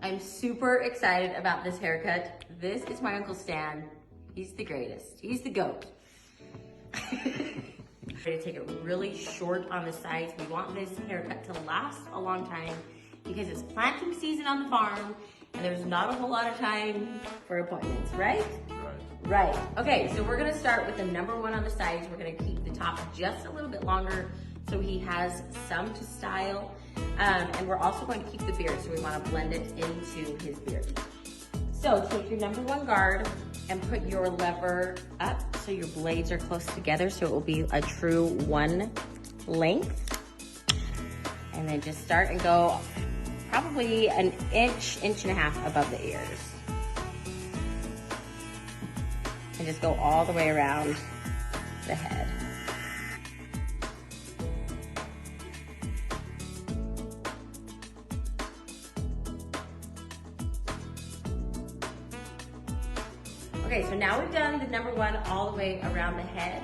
I'm super excited about this haircut. This is my Uncle Stan. He's the greatest. He's the GOAT. We're gonna take it really short on the sides. We want this haircut to last a long time because it's planting season on the farm and there's not a whole lot of time for appointments, right? Right. Okay, so we're gonna start with the number one on the sides. We're gonna keep the top just a little bit longer so he has some to style. And we're also going to keep the beard, so we wanna blend it into his beard. So take your number one guard and put your lever up so your blades are close together so it will be a true one length. And then just start and go probably an inch, inch and a half above the ears. And just go all the way around the head. Okay, so now we've done the number one all the way around the head,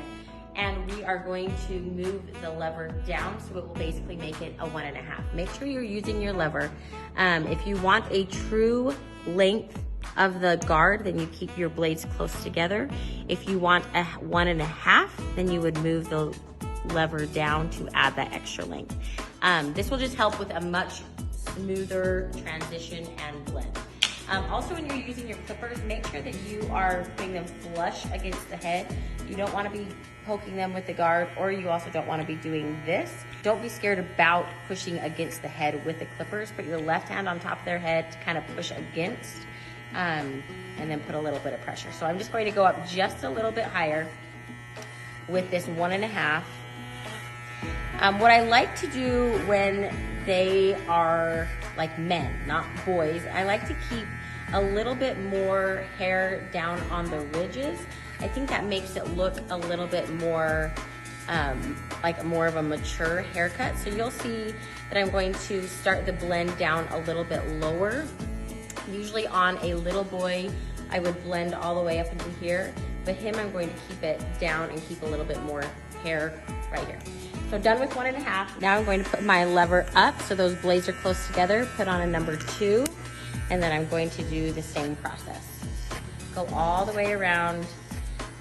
and we are going to move the lever down so it will basically make it a 1.5. Make sure you're using your lever. If you want a true length of the guard, then you keep your blades close together. If you want a 1.5, then you would move the lever down to add that extra length. This will just help with a much smoother transition and blend. Also, when you're using your clippers, make sure that you are putting them flush against the head. You don't want to be poking them with the guard, or you also don't want to be doing this. Don't be scared about pushing against the head with the clippers. Put your left hand on top of their head to kind of push against, and then put a little bit of pressure. So I'm just going to go up just a little bit higher with this 1.5. What I like to do when they are like men, not boys, I like to keep a little bit more hair down on the ridges. I think that makes it look a little bit more like more of a mature haircut. So you'll see that I'm going to start the blend down a little bit lower. Usually on a little boy, I would blend all the way up into here, but him, I'm going to keep it down and keep a little bit more hair right here. So done with 1.5. Now I'm going to put my lever up so those blades are close together, put on a number 2, and then I'm going to do the same process. Go all the way around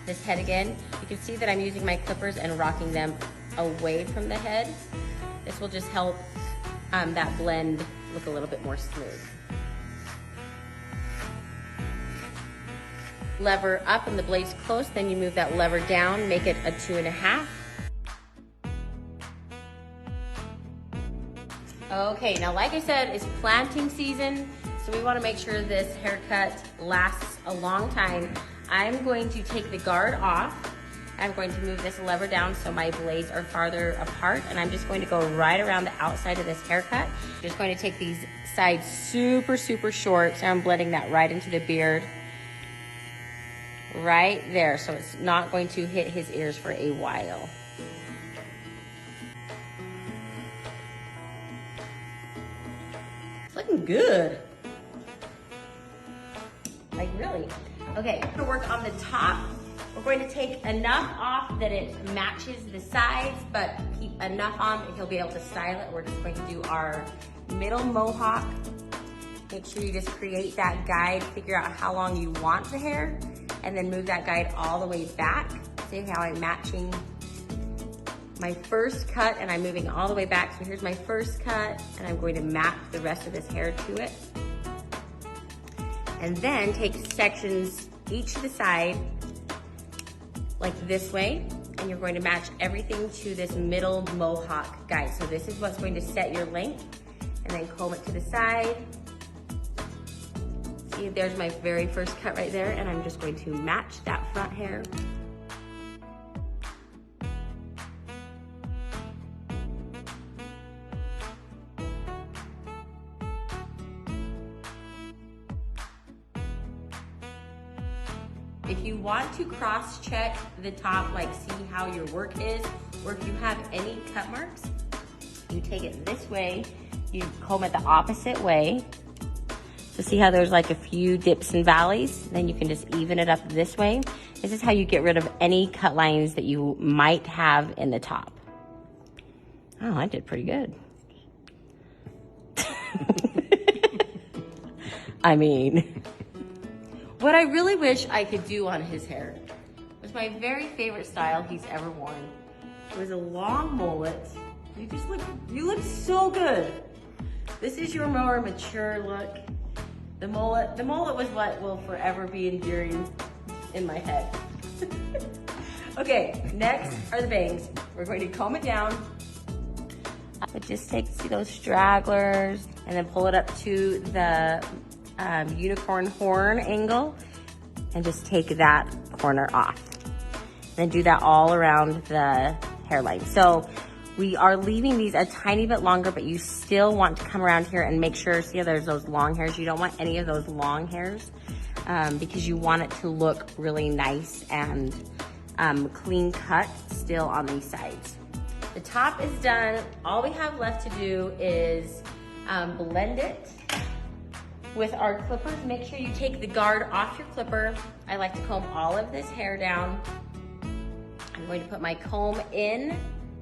this head again. You can see that I'm using my clippers and rocking them away from the head. This will just help that blend look a little bit more smooth. Lever up and the blades close, then you move that lever down, make it a 2.5. Okay, now like I said, it's planting season, so we want to make sure this haircut lasts a long time. I'm going to take the guard off. I'm going to move this lever down so my blades are farther apart, and I'm just going to go right around the outside of this haircut. I'm just going to take these sides super, super short, so I'm blending that right into the beard. Right there, so it's not going to hit his ears for a while. It's looking good. Like really. Okay, I'm gonna work on the top. We're going to take enough off that it matches the sides, but keep enough on that he'll be able to style it. We're just going to do our middle mohawk. Make sure you just create that guide, figure out how long you want the hair, and then move that guide all the way back. See how I'm matching my first cut and I'm moving all the way back. So here's my first cut, and I'm going to map the rest of this hair to it. And then take sections each to the side, like this way, and you're going to match everything to this middle mohawk guide. So this is what's going to set your length, and then comb it to the side. See, there's my very first cut right there, and I'm just going to match that front hair. If you want to cross-check the top, like see how your work is, or if you have any cut marks, you take it this way, you comb it the opposite way. So see how there's like a few dips and valleys? Then you can just even it up this way. This is how you get rid of any cut lines that you might have in the top. Oh, I did pretty good. I mean, what I really wish I could do on his hair was my very favorite style he's ever worn. It was a long mullet. You look so good. This is your more mature look. The mullet was what will forever be enduring in my head. Okay, next are the bangs. We're going to comb it down. But just see those stragglers and then pull it up to the unicorn horn angle and just take that corner off. Then do that all around the hairline. So we are leaving these a tiny bit longer, but you still want to come around here and make sure, see how there's those long hairs? You don't want any of those long hairs because you want it to look really nice and clean cut still on these sides. The top is done. All we have left to do is blend it with our clippers. Make sure you take the guard off your clipper. I like to comb all of this hair down. I'm going to put my comb in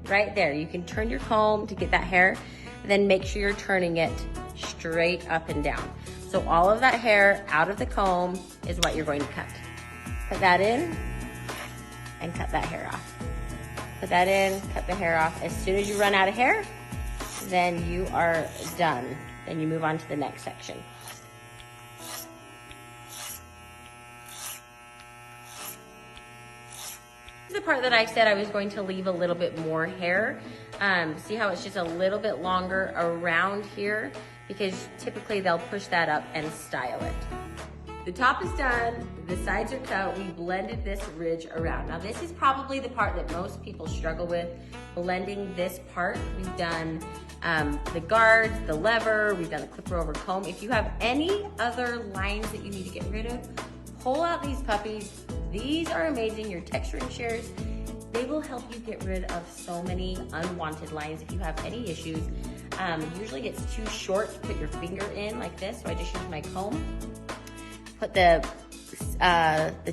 right there. You can turn your comb to get that hair, then make sure you're turning it straight up and down. So all of that hair out of the comb is what you're going to cut. Put that in and cut that hair off. Put that in, cut the hair off. As soon as you run out of hair, then you are done. Then you move on to the next section. This is the part that I said I was going to leave a little bit more hair. See how it's just a little bit longer around here? Because typically they'll push that up and style it. The top is done, the sides are cut, we blended this ridge around. Now this is probably the part that most people struggle with, blending this part. We've done the guards, the lever, we've done the clipper over comb. If you have any other lines that you need to get rid of, pull out these puppies. These are amazing, your texturing shears. They will help you get rid of so many unwanted lines if you have any issues. Usually gets too short to put your finger in like this, so I just use my comb. Put the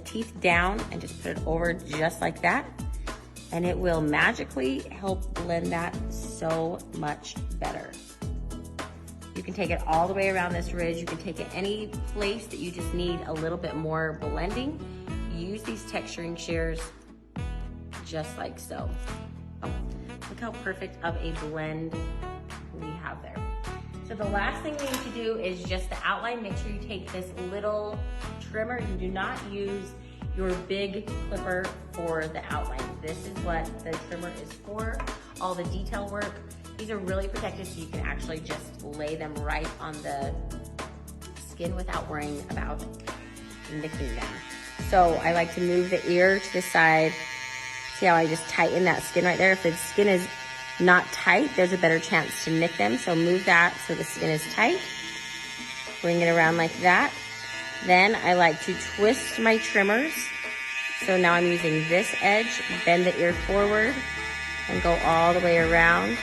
teeth down and just put it over just like that. And it will magically help blend that so much better. You can take it all the way around this ridge. You can take it any place that you just need a little bit more blending. Use these texturing shears just like so. Oh, look how perfect of a blend we have there. So the last thing we need to do is just the outline. Make sure you take this little trimmer. You do not use your big clipper for the outline. This is what the trimmer is for, all the detail work. These are really protected so you can actually just lay them right on the skin without worrying about nicking them. So I like to move the ear to the side. See how I just tighten that skin right there? If the skin is not tight, there's a better chance to nick them. So move that so the skin is tight. Bring it around like that. Then I like to twist my trimmers. So now I'm using this edge, bend the ear forward and go all the way around.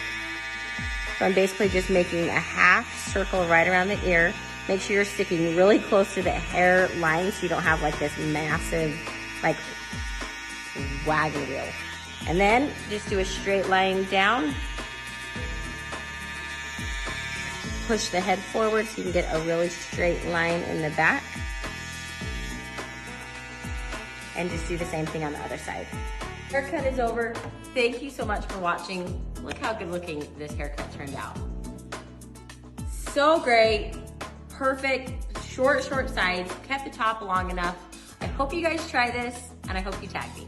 So I'm basically just making a half circle right around the ear. Make sure you're sticking really close to the hair line so you don't have like this massive like wagon wheel. And then just do a straight line down. Push the head forward so you can get a really straight line in the back. And just do the same thing on the other side. Haircut is over. Thank you so much for watching. Look how good looking this haircut turned out. So great, perfect, short sides, kept the top long enough. I hope you guys try this and I hope you tag me.